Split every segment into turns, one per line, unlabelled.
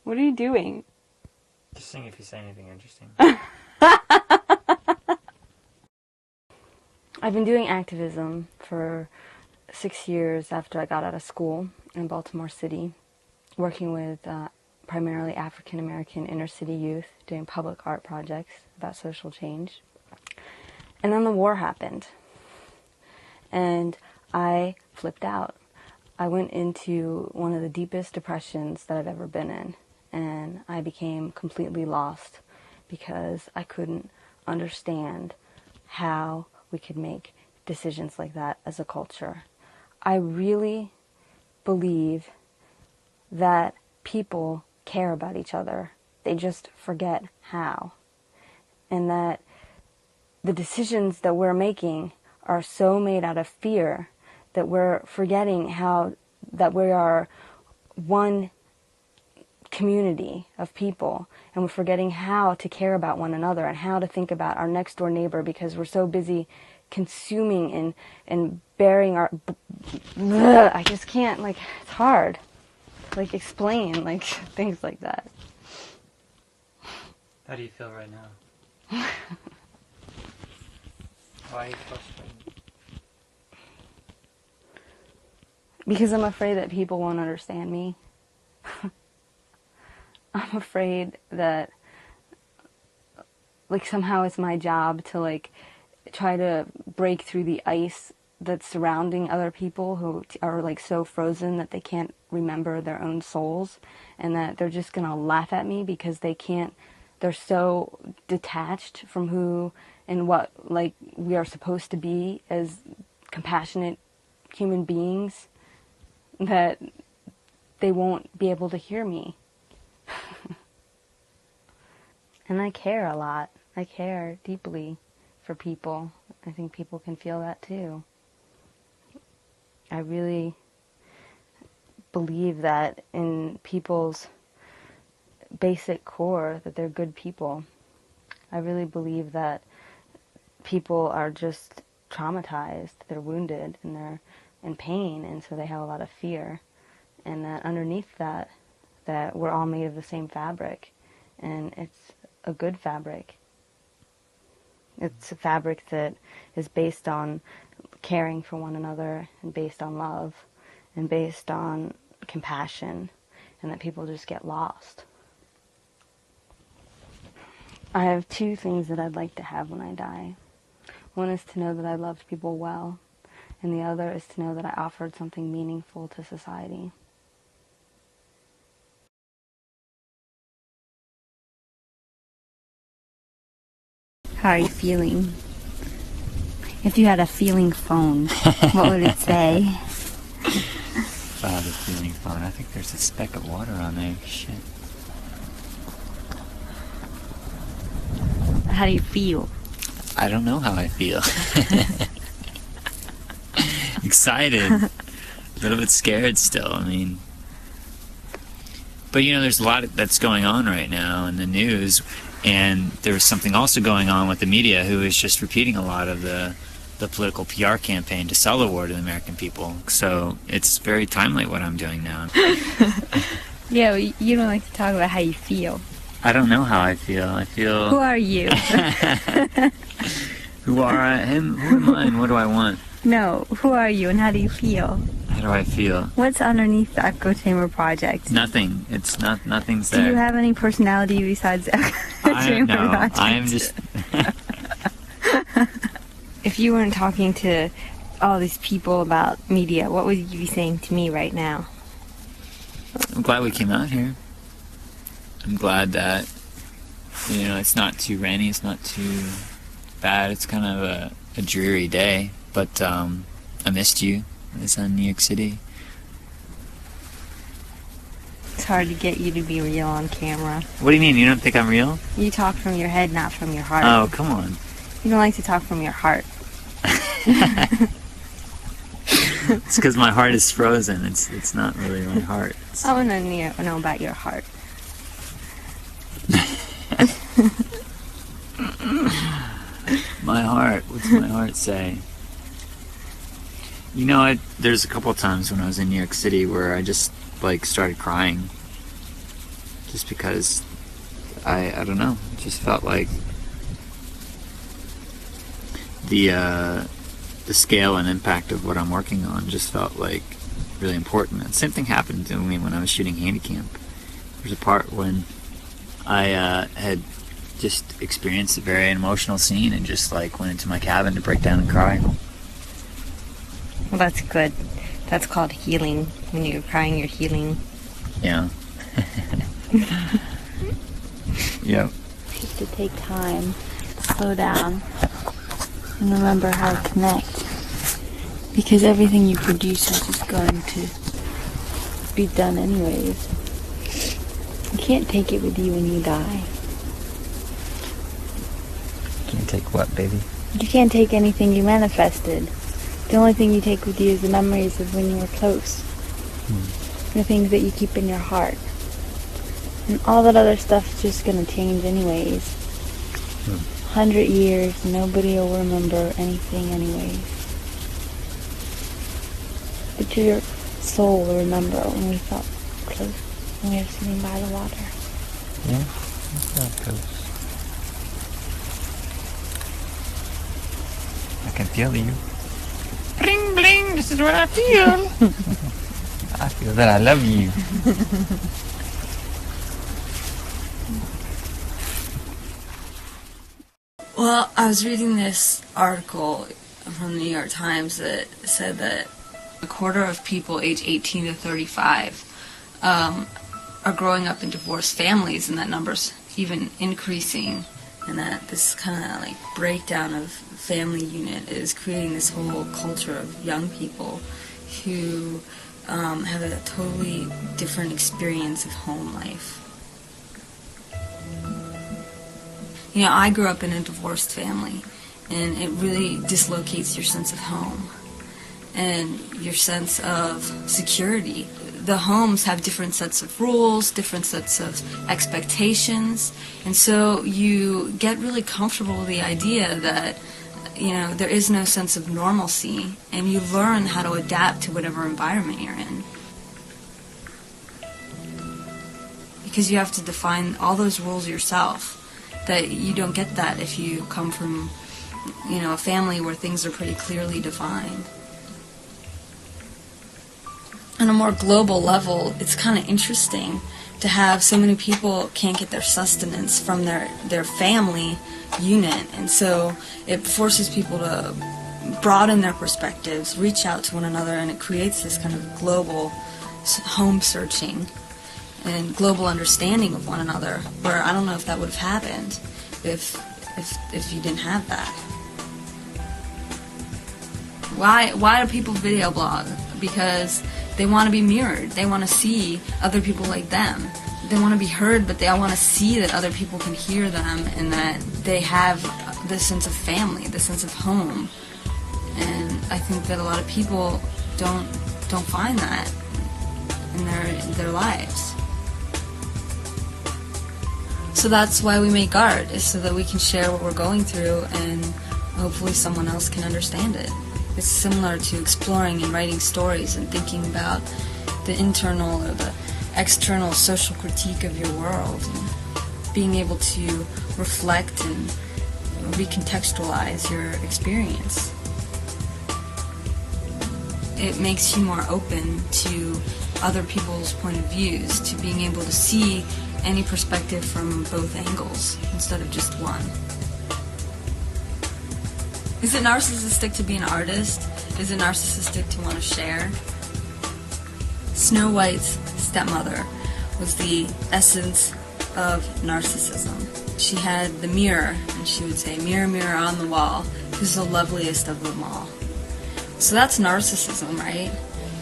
What are you doing?
Just seeing if you say anything interesting.
I've been doing activism for 6 years after I got out of school in Baltimore City, working with primarily African American inner city youth, doing public art projects about social change. And then the war happened, and I flipped out. I went into one of the deepest depressions that I've ever been in, and I became completely lost because I couldn't understand how we could make decisions like that as a culture. I really believe that people care about each other. They just forget how. And that the decisions that we're making are so made out of fear that we're forgetting how that we are one community of people, and we're forgetting how to care about one another and how to think about our next door neighbor because we're so busy consuming and burying our I just can't, like, it's hard, like, explain, like, things like that.
How do you feel right now? Why are you frustrated?
Because I'm afraid that people won't understand me. I'm afraid that, like, somehow it's my job to, like, try to break through the ice that's surrounding other people who are, like, so frozen that they can't remember their own souls, and that they're just gonna laugh at me because they're so detached from who and what, like, we are supposed to be as compassionate human beings that they won't be able to hear me. And I care a lot. I care deeply for people. I think people can feel that too. I really believe that in people's basic core, that they're good people. I really believe that people are just traumatized, they're wounded, and they're in pain, and so they have a lot of fear. And that underneath that we're all made of the same fabric, and it's a good fabric. It's a fabric that is based on caring for one another, and based on love, and based on compassion, and that people just get lost. I have two things that I'd like to have when I die. One is to know that I loved people well, and the other is to know that I offered something meaningful to society. How are you feeling? If you had a feeling phone, what would it say?
If I have a feeling phone, I think there's a speck of water on there. Shit.
How do you feel?
I don't know how I feel. Excited. A little bit scared still, I mean. But, you know, there's a lot that's going on right now in the news, and there's something also going on with the media who is just repeating a lot of the political PR campaign to sell the war to the American people. So it's very timely what I'm doing now.
Yeah, you don't like to talk about how you feel.
I don't know how I feel. I feel...
Who are you?
Who are I? Who am I and what do I want?
No, who are you and how do you feel?
How do I feel?
What's underneath the Echo Chamber project?
Nothing. It's not. Nothing's there.
Do you have any personality besides the Echo Chamber project?
I am just...
If you weren't talking to all these people about media, what would you be saying to me right now?
I'm glad we came out here. I'm glad that, you know, it's not too rainy, it's not too bad. It's kind of a dreary day, but I missed you. It's in New York City.
It's hard to get you to be real on camera.
What do you mean? You don't think I'm real?
You talk from your head, not from your heart.
Oh, come on.
You don't like to talk from your heart.
It's because my heart is frozen. It's not really my heart.
I want to know about your heart.
My heart. What's my heart say? You know, there's a couple of times when I was in New York City where I just, like, started crying. just because I don't know, it just felt like the scale and impact of what I'm working on just felt like really important. And same thing happened to me when I was shooting Handicamp. There's a part when I had just experienced a very emotional scene and just like went into my cabin to break down and cry.
Well, that's good. That's called healing. When you're crying, you're healing.
Yeah. Yep.
Just to take time, slow down, and remember how to connect. Because everything you produce is just going to be done anyways. You can't take it with you when you die.
Can't take what, baby?
You can't take anything you manifested. The only thing you take with you is the memories of when you were close. The things that you keep in your heart. And all that other stuff's just gonna change anyways. 100 years, nobody will remember anything anyways. But your soul will remember when we felt close, when we were sitting by the water.
Yeah, that's how it goes. I can feel you. Bling bling, this is what I feel. I feel that I love you.
Well, I was reading this article from the New York Times that said that a quarter of people age 18 to 35 are growing up in divorced families, and that number's even increasing, and that this kind of like breakdown of family unit is creating this whole culture of young people who have a totally different experience of home life. You know, I grew up in a divorced family, and it really dislocates your sense of home and your sense of security. The homes have different sets of rules, different sets of expectations, and so you get really comfortable with the idea that, you know, there is no sense of normalcy, and you learn how to adapt to whatever environment you're in. Because you have to define all those rules yourself. That you don't get that if you come from, you know, a family where things are pretty clearly defined. On a more global level, it's kind of interesting to have so many people can't get their sustenance from their family unit, and so it forces people to broaden their perspectives, reach out to one another, and it creates this kind of global home searching and global understanding of one another, where I don't know if that would have happened if you didn't have that. Why do people video blog? Because they want to be mirrored. They want to see other people like them. They want to be heard, but they all want to see that other people can hear them and that they have this sense of family, this sense of home. And I think that a lot of people don't find that in their lives. So that's why we make art, is so that we can share what we're going through and hopefully someone else can understand it. It's similar to exploring and writing stories and thinking about the internal or the external social critique of your world, and being able to reflect and recontextualize your experience. It makes you more open to other people's point of views, to being able to see any perspective from both angles instead of just one. Is it narcissistic to be an artist? Is it narcissistic to want to share? Snow White's stepmother was the essence of narcissism. She had the mirror, and she would say, "Mirror, mirror on the wall, who's the loveliest of them all?" So that's narcissism, right?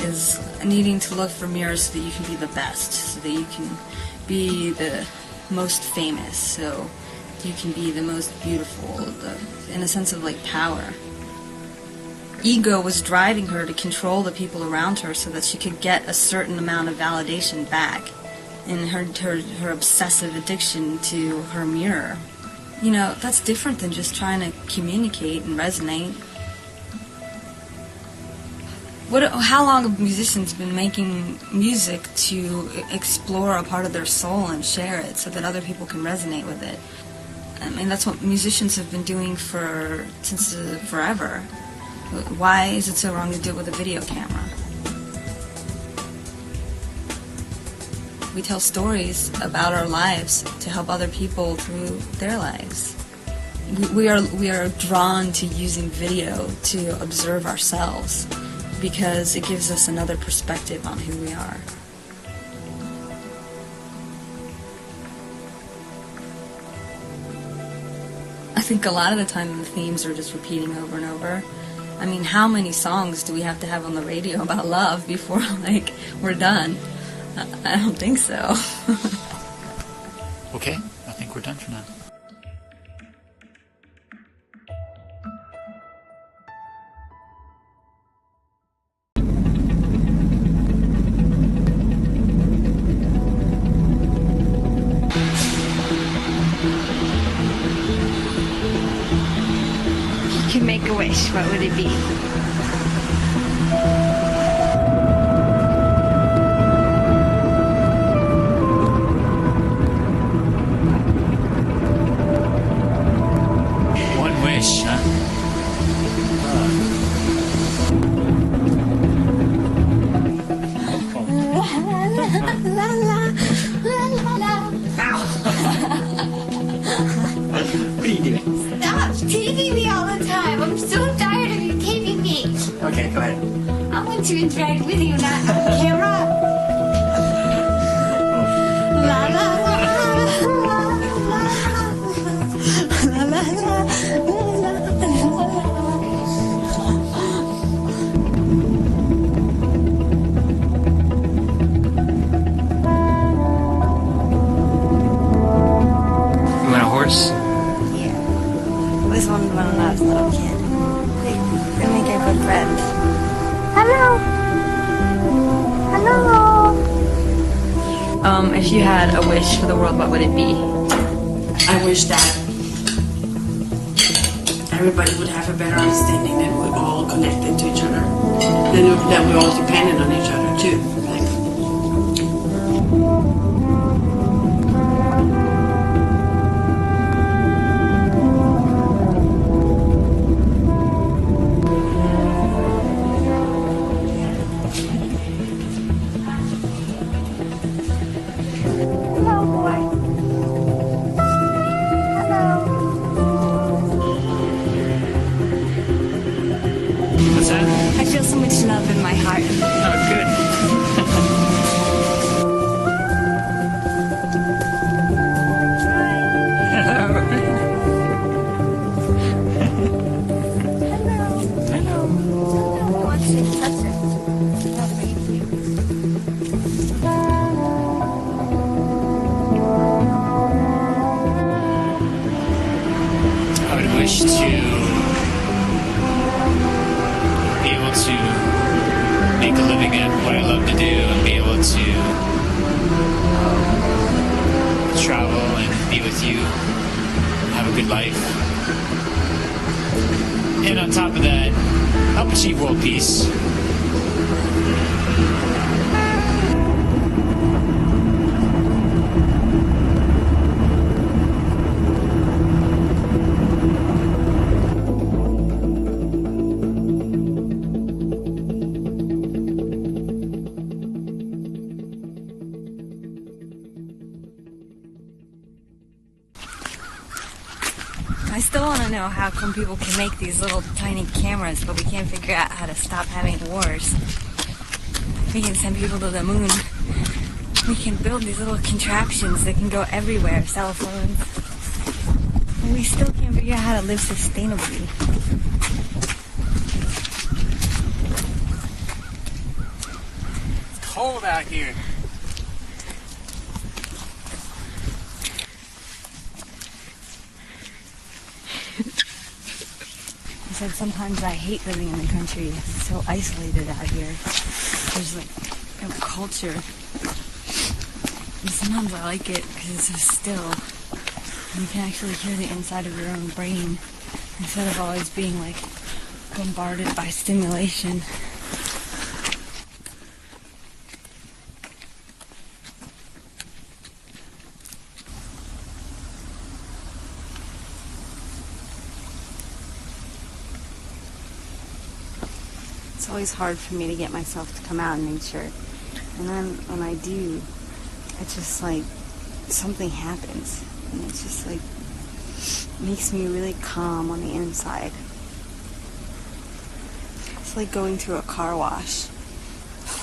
Is needing to look for mirrors so that you can be the best, so that you can be the most famous, so you can be the most beautiful, in a sense of like power. Ego was driving her to control the people around her so that she could get a certain amount of validation back in her obsessive addiction to her mirror. You know, that's different than just trying to communicate and resonate.
How long have musicians been making music to explore a part of their soul and share it so that other people can resonate with it? I mean, that's what musicians have been doing since forever. Why is it so wrong to do it with a video camera? We tell stories about our lives to help other people through their lives. We are drawn to using video to observe ourselves because it gives us another perspective on who we are. I think a lot of the time the themes are just repeating over and over. I mean, how many songs do we have to have on the radio about love before, like, we're done? I don't think so.
Okay, I think we're done for now.
You can make a wish, what would it be?
One wish, huh? What are you doing?
Stop teasing me all the time. I'm so tired of you teasing me.
Okay, go ahead.
I want to interact with you, not on camera. La la la la la la la.
You want a horse?
Yeah. I always wanted one when I was a little kid. They make a good friend. Hello! Hello! If you had a wish for the world, what would it be?
I wish that everybody would have a better understanding that we're all connected to each other, that we're all dependent on each other too.
Hello, boy.
What's that?
I feel so much love in my heart.
Oh, good.
Who wants to touch it?
I would wish to be able to make a living at what I love to do and be able to travel and be with you, have a good life. And on top of that, help achieve world peace.
I still want to know how come people can make these little tiny cameras, but we can't figure out how to stop having wars. We can send people to the moon. We can build these little contraptions that can go everywhere, cell phones. And we still can't figure out how to live sustainably.
It's cold out here.
I said sometimes I hate living in the country. It's so isolated out here. There's like no culture. And sometimes I like it because it's so still. And you can actually hear the inside of your own brain instead of always being like bombarded by stimulation.
it's always hard for me to get myself to come out in nature. And then when I do, it's just like something happens. And it's just like makes me really calm on the inside. It's like going through a car wash.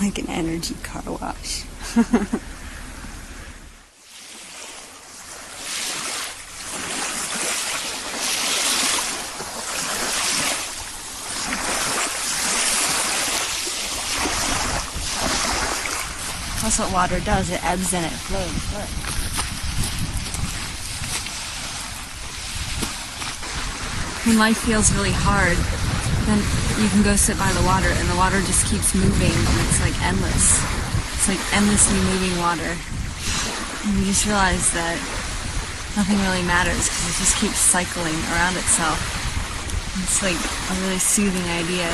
Like an energy car wash. That's what water does. It ebbs and it flows. Look. When life feels really hard, then you can go sit by the water and the water just keeps moving and it's like endless. It's like endlessly moving water. And you just realize that nothing really matters because it just keeps cycling around itself. It's like a really soothing idea.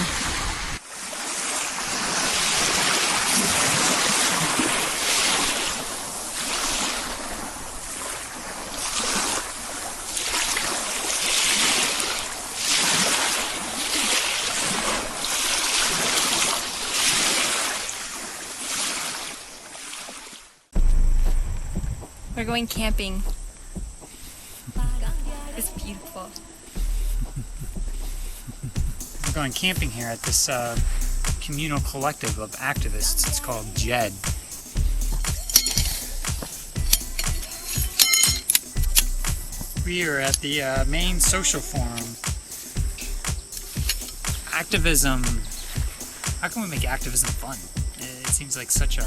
We're going camping. It's beautiful.
We're going camping here at this communal collective of activists. It's called JED. We are at the main social forum. Activism. How can we make activism fun? It seems like such a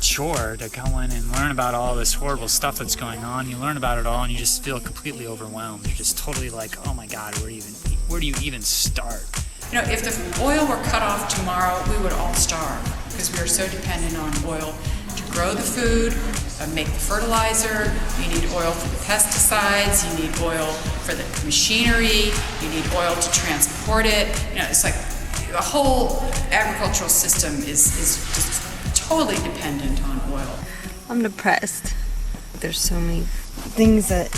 chore to go in and learn about all this horrible stuff that's going on. You learn about it all and you just feel completely overwhelmed. You're just totally like, oh my god, where do you even start?
You know, if the oil were cut off tomorrow, we would all starve because we are so dependent on oil to grow the food, make the fertilizer. You need oil for the pesticides. You need oil for the machinery. You need oil to transport it. You know, it's like the whole agricultural system is just totally dependent on oil.
I'm depressed. There's so many things that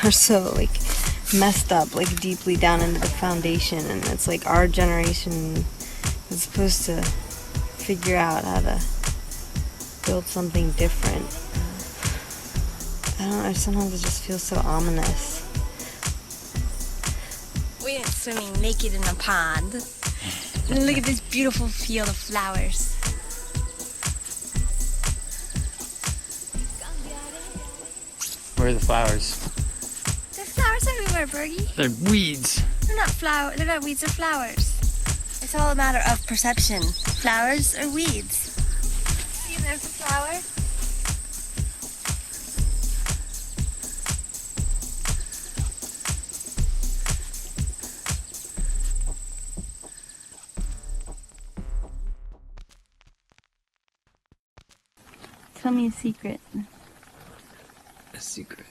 are so like messed up, like deeply down into the foundation, and it's like our generation is supposed to figure out how to build something different. I don't know, sometimes it just feels so ominous.
We went swimming naked in a pond. And look at this beautiful field of flowers.
Where are the flowers?
There's flowers everywhere, Bergie.
They're weeds.
They're not weeds, they're flowers. It's all a matter of perception. Flowers or weeds. See, there's a flower.
Tell me a secret.
A secret.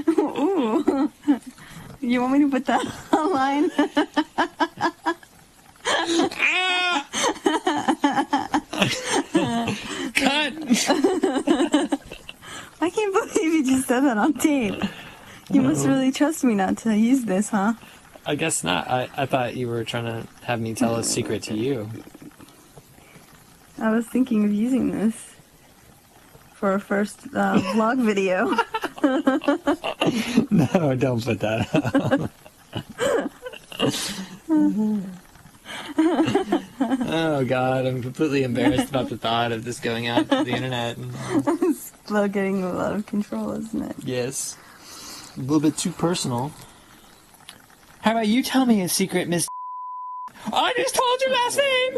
Ooh. You want me to put that online?
Cut!
I can't believe you just said that on tape. You must really trust me not to use this, huh?
I guess not. I thought you were trying to have me tell a secret to you.
I was thinking of using this for a first vlog video.
No, don't put that up. Oh god, I'm completely embarrassed about the thought of this going out to the internet.
It's still getting a lot of control, isn't it?
Yes. A little bit too personal. How about you tell me a secret, Miss? I just told your last name!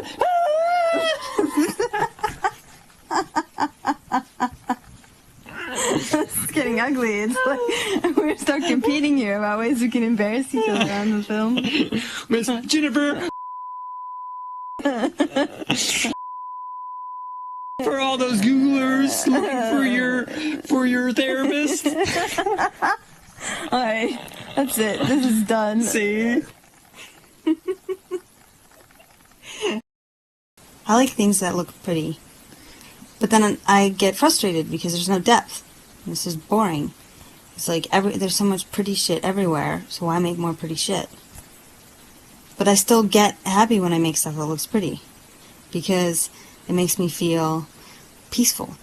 It's getting ugly. It's like we're start competing here about ways we can embarrass each other on the film.
Miss Jennifer! For all those Googlers looking for your therapist.
Alright, that's it. This is done.
See?
I like things that look pretty. But then I get frustrated because there's no depth. This is boring. It's like there's so much pretty shit everywhere, so why make more pretty shit? But I still get happy when I make stuff that looks pretty, because it makes me feel peaceful.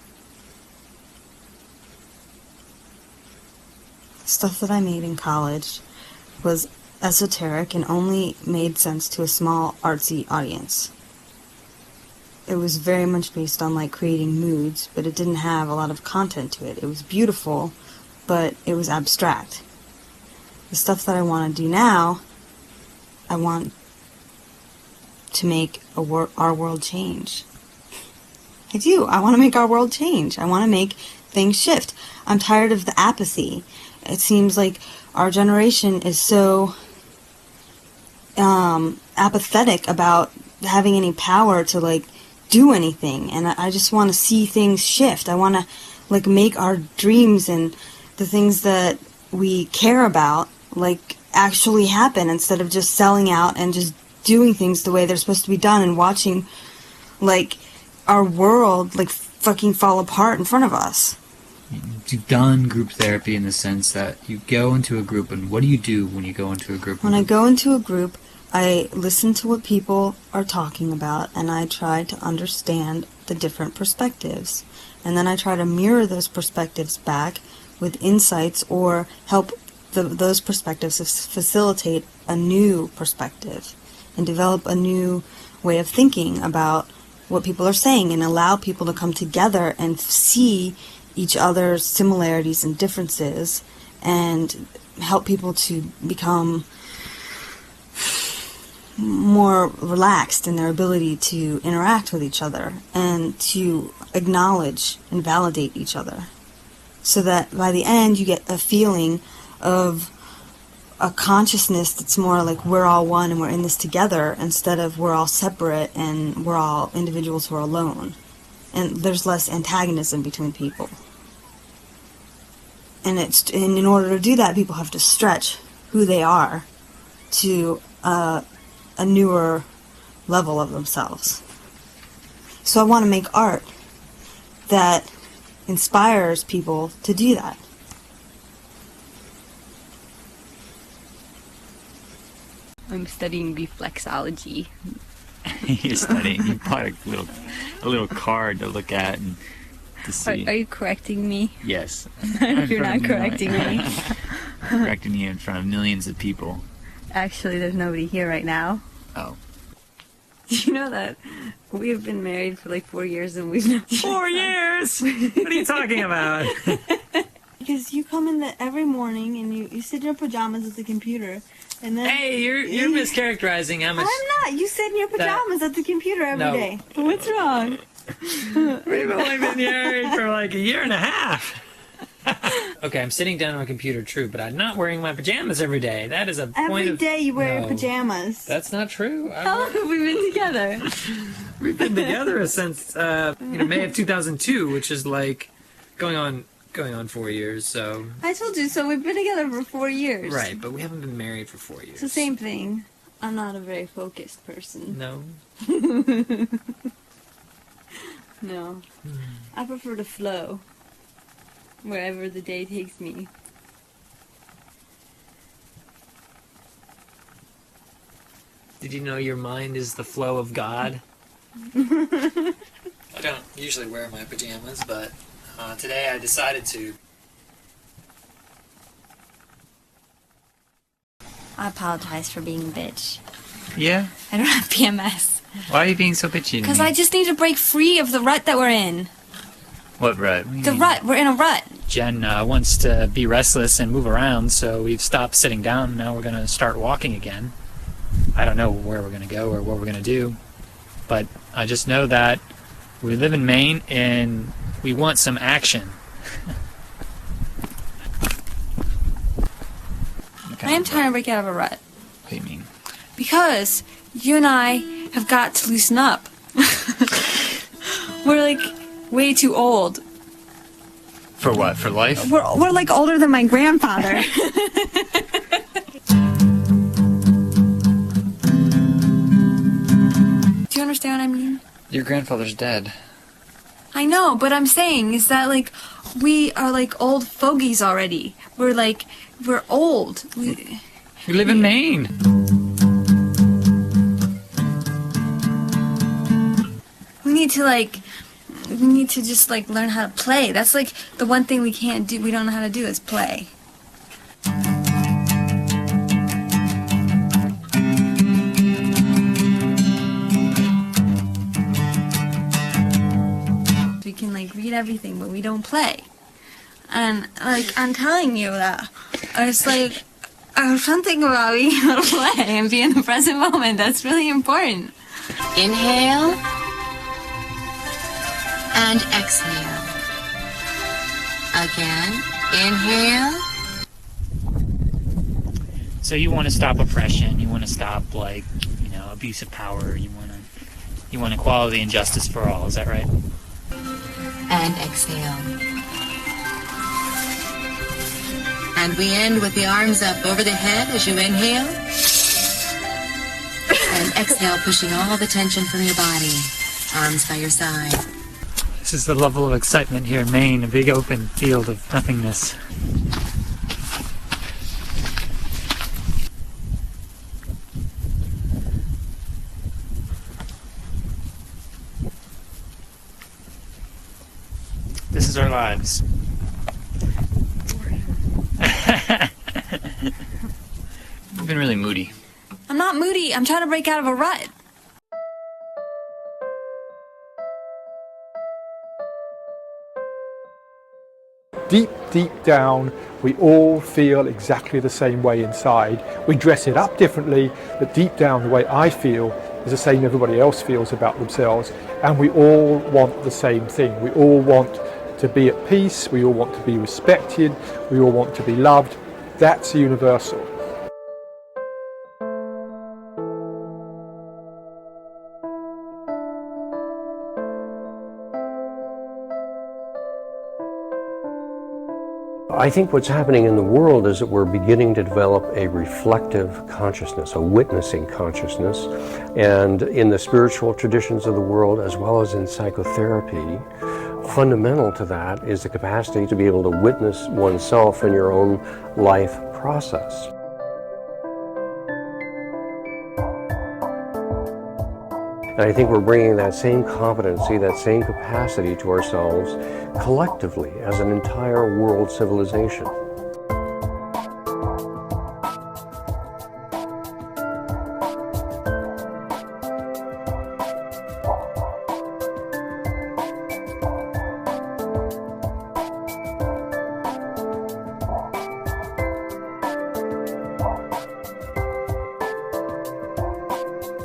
Stuff that I made in college was esoteric and only made sense to a small artsy audience. It was very much based on like creating moods, but it didn't have a lot of content to it. It was beautiful, but it was abstract. The stuff that I want to do now, I want to make our world change. I do. I want to make our world change. I want to make things shift. I'm tired of the apathy. It seems like our generation is so apathetic about having any power to like do anything, and I just want to see things shift. I want to like make our dreams and the things that we care about like actually happen, instead of just selling out and just doing things the way they're supposed to be done and watching like our world like fucking fall apart in front of us.
You've done group therapy in the sense that you go into a group, and what do you do when you go into a group?
When I go into a group, I listen to what people are talking about, and I try to understand the different perspectives. And then I try to mirror those perspectives back with insights, or help those perspectives facilitate a new perspective and develop a new way of thinking about what people are saying, and allow people to come together and see each other's similarities and differences, and help people to become more relaxed in their ability to interact with each other and to acknowledge and validate each other, so that by the end you get a feeling of a consciousness that's more like we're all one and we're in this together, instead of we're all separate and we're all individuals who are alone, and there's less antagonism between people. And in order to do that, people have to stretch who they are to a newer level of themselves. So I want to make art that inspires people to do that.
I'm studying reflexology.
You're studying. You bought a little card to look at and to see.
Are you correcting me?
Yes.
You're not correcting me.
Correcting you in front of millions of people.
Actually, there's nobody here right now.
Oh.
Do you know that we have been married for like 4 years and we've never...
4 years? What are you talking about?
Because you come in every morning and you sit in your pajamas at the computer, and then...
Hey, you're mischaracterizing how much...
I'm not! You sit in your pajamas at the computer every day.
What's wrong?
We've only been married for like a year and a half. Okay, I'm sitting down on a computer, true, but I'm not wearing my pajamas every day. That is a point
Every
of...
day you wear your pajamas.
That's not true.
How long have we been together?
We've been together since May of 2002, which is like going on 4 years. So
I told you, so we've been together for 4 years.
Right, but we haven't been married for 4 years.
It's the same thing. I'm not a very focused person.
No.
No. I prefer to flow wherever the day takes me.
Did you know your mind is the flow of God? I don't usually wear my pajamas, but today I decided to.
I apologize for being a bitch.
Yeah?
I don't have PMS.
Why are you being so bitchy to me?
Because I just need to break free of the rut that we're in.
What rut?
The rut. We're in a rut.
Jen wants to be restless and move around, so we've stopped sitting down. Now we're going to start walking again. I don't know where we're going to go or what we're going to do, but I just know that we live in Maine and we want some action.
I am trying to break out of a rut.
What do you mean?
Because you and I have got to loosen up. We're like way too old.
For what? For life?
We're like older than my grandfather. Do you understand what I mean?
Your grandfather's dead.
I know, but I'm saying is that, like, we are, like, old fogies already. We're old.
We live in Maine.
We need to just, like, learn how to play. That's, like, the one thing we don't know how to do is play. We can, like, read everything, but we don't play. And, like, I'm telling you that. It's like, something about being able to play and be in the present moment. That's really important.
Inhale and exhale. Again, inhale.
So you want to stop oppression, you want to stop, like, abuse of power, you want equality and justice for all, is that right?
And exhale. And we end with the arms up over the head as you inhale. And exhale, pushing all the tension from your body. Arms by your side.
This is the level of excitement here in Maine, a big open field of nothingness. This is our lives.
You've been really moody.
I'm not moody. I'm trying to break out of a rut.
Deep, deep down, we all feel exactly the same way inside. We dress it up differently, but deep down, the way I feel is the same everybody else feels about themselves. And we all want the same thing. We all want to be at peace. We all want to be respected. We all want to be loved. That's universal.
I think what's happening in the world is that we're beginning to develop a reflective consciousness, a witnessing consciousness. And in the spiritual traditions of the world, as well as in psychotherapy, fundamental to that is the capacity to be able to witness oneself in your own life process. And I think we're bringing that same competency, that same capacity to ourselves collectively as an entire world civilization.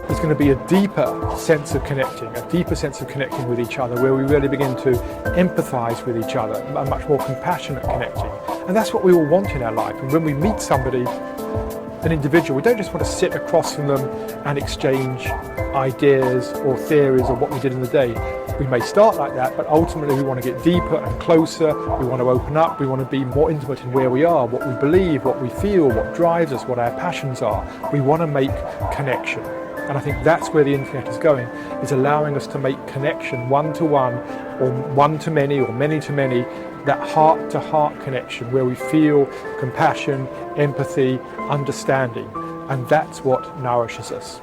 There's going to be a deeper sense of connecting with each other, where we really begin to empathize with each other, a much more compassionate connecting. And that's what we all want in our life. And when we meet somebody, an individual, we don't just want to sit across from them and exchange ideas or theories of what we did in the day. We may start like that, but ultimately we want to get deeper and closer. We want to open up. We want to be more intimate in where we are, what we believe, what we feel, what drives us, what our passions are. We want to make connection. And I think that's where the internet is going, is allowing us to make connection one-to-one, or one-to-many, or many-to-many, that heart-to-heart connection where we feel compassion, empathy, understanding. And that's what nourishes us.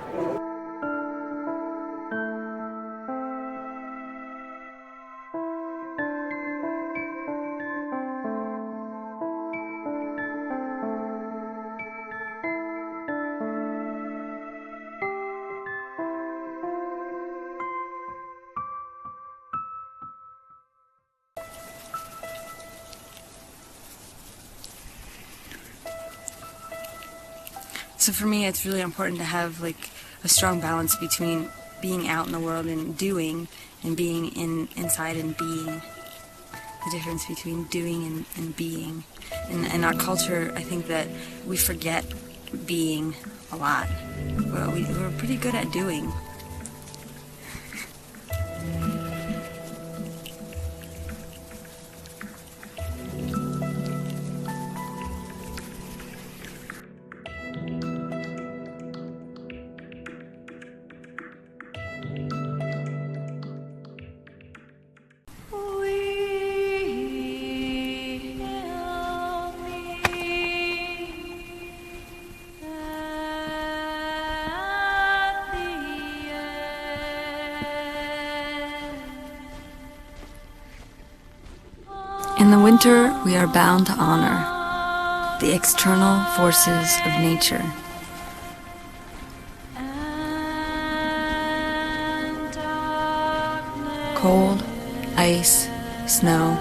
So for me, it's really important to have like a strong balance between being out in the world and doing, and being inside and being. The difference between doing and being. In our culture, I think that we forget being a lot. Well, we're pretty good at doing. winter, we are bound to honor the external forces of nature. Cold, ice, snow,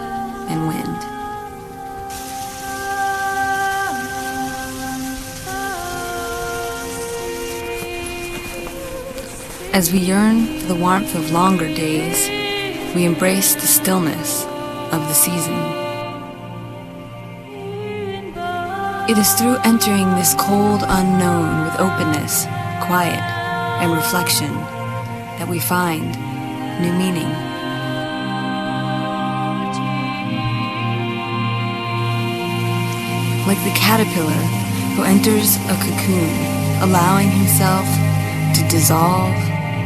and wind. As we yearn for the warmth of longer days, we embrace the stillness of the season. It is through entering this cold unknown with openness, quiet, and reflection that we find new meaning. Like the caterpillar who enters a cocoon, allowing himself to dissolve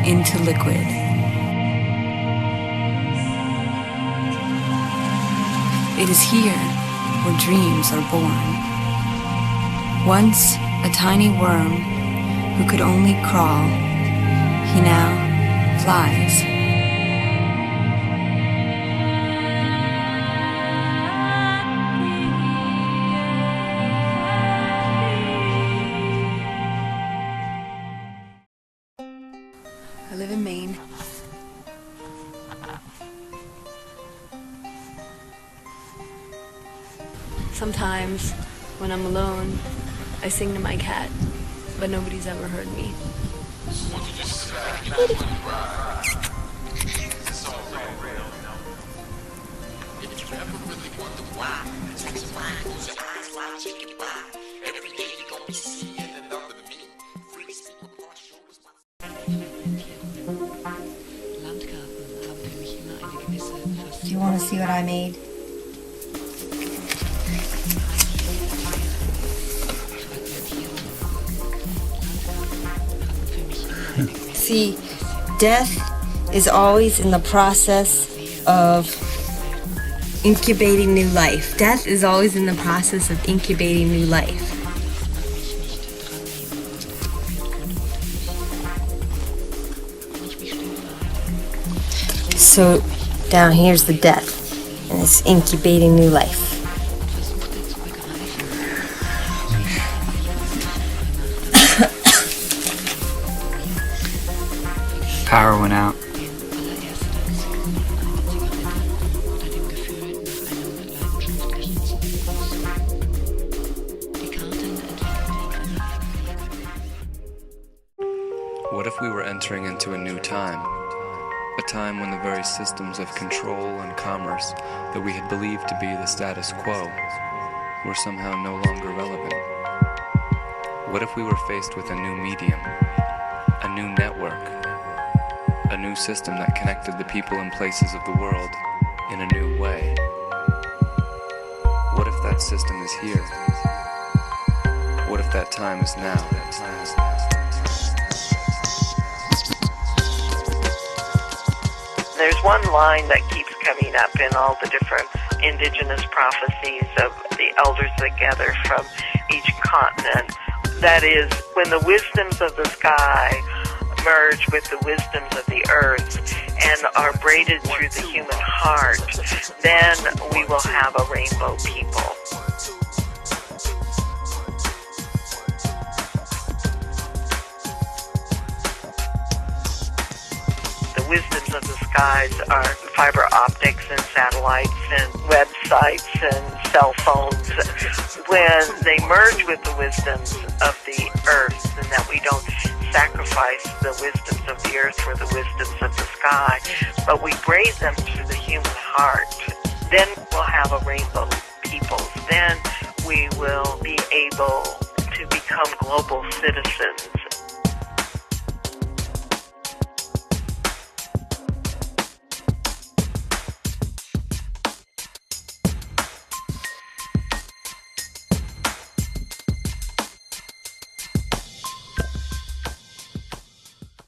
into liquid. It is here where dreams are born. Once a tiny worm who could only crawl, he now flies. I live in Maine.
Sometimes, when I'm alone, I sing to my cat, but nobody's ever heard me.
Do you want to see what I made? See, death is always in the process of incubating new life. Death is always in the process of incubating new life. So down here's the death, and it's incubating new life.
Power went out.
What if we were entering into a new time? A time when the very systems of control and commerce that we had believed to be the status quo were somehow no longer relevant? What if we were faced with a new medium, a new network, a new system that connected the people and places of the world in a new way? What if that system is here? What if that time is now?
There's one line that keeps coming up in all the different indigenous prophecies of the elders that gather from each continent. That is, when the wisdoms of the sky merge with the wisdoms of the earth and are braided through the human heart, then we will have a rainbow people. Wisdoms of the skies are fiber optics and satellites and websites and cell phones. When they merge with the wisdoms of the earth, and that we don't sacrifice the wisdoms of the earth for the wisdoms of the sky, but we braid them to the human heart, then we'll have a rainbow peoples. Then we will be able to become global citizens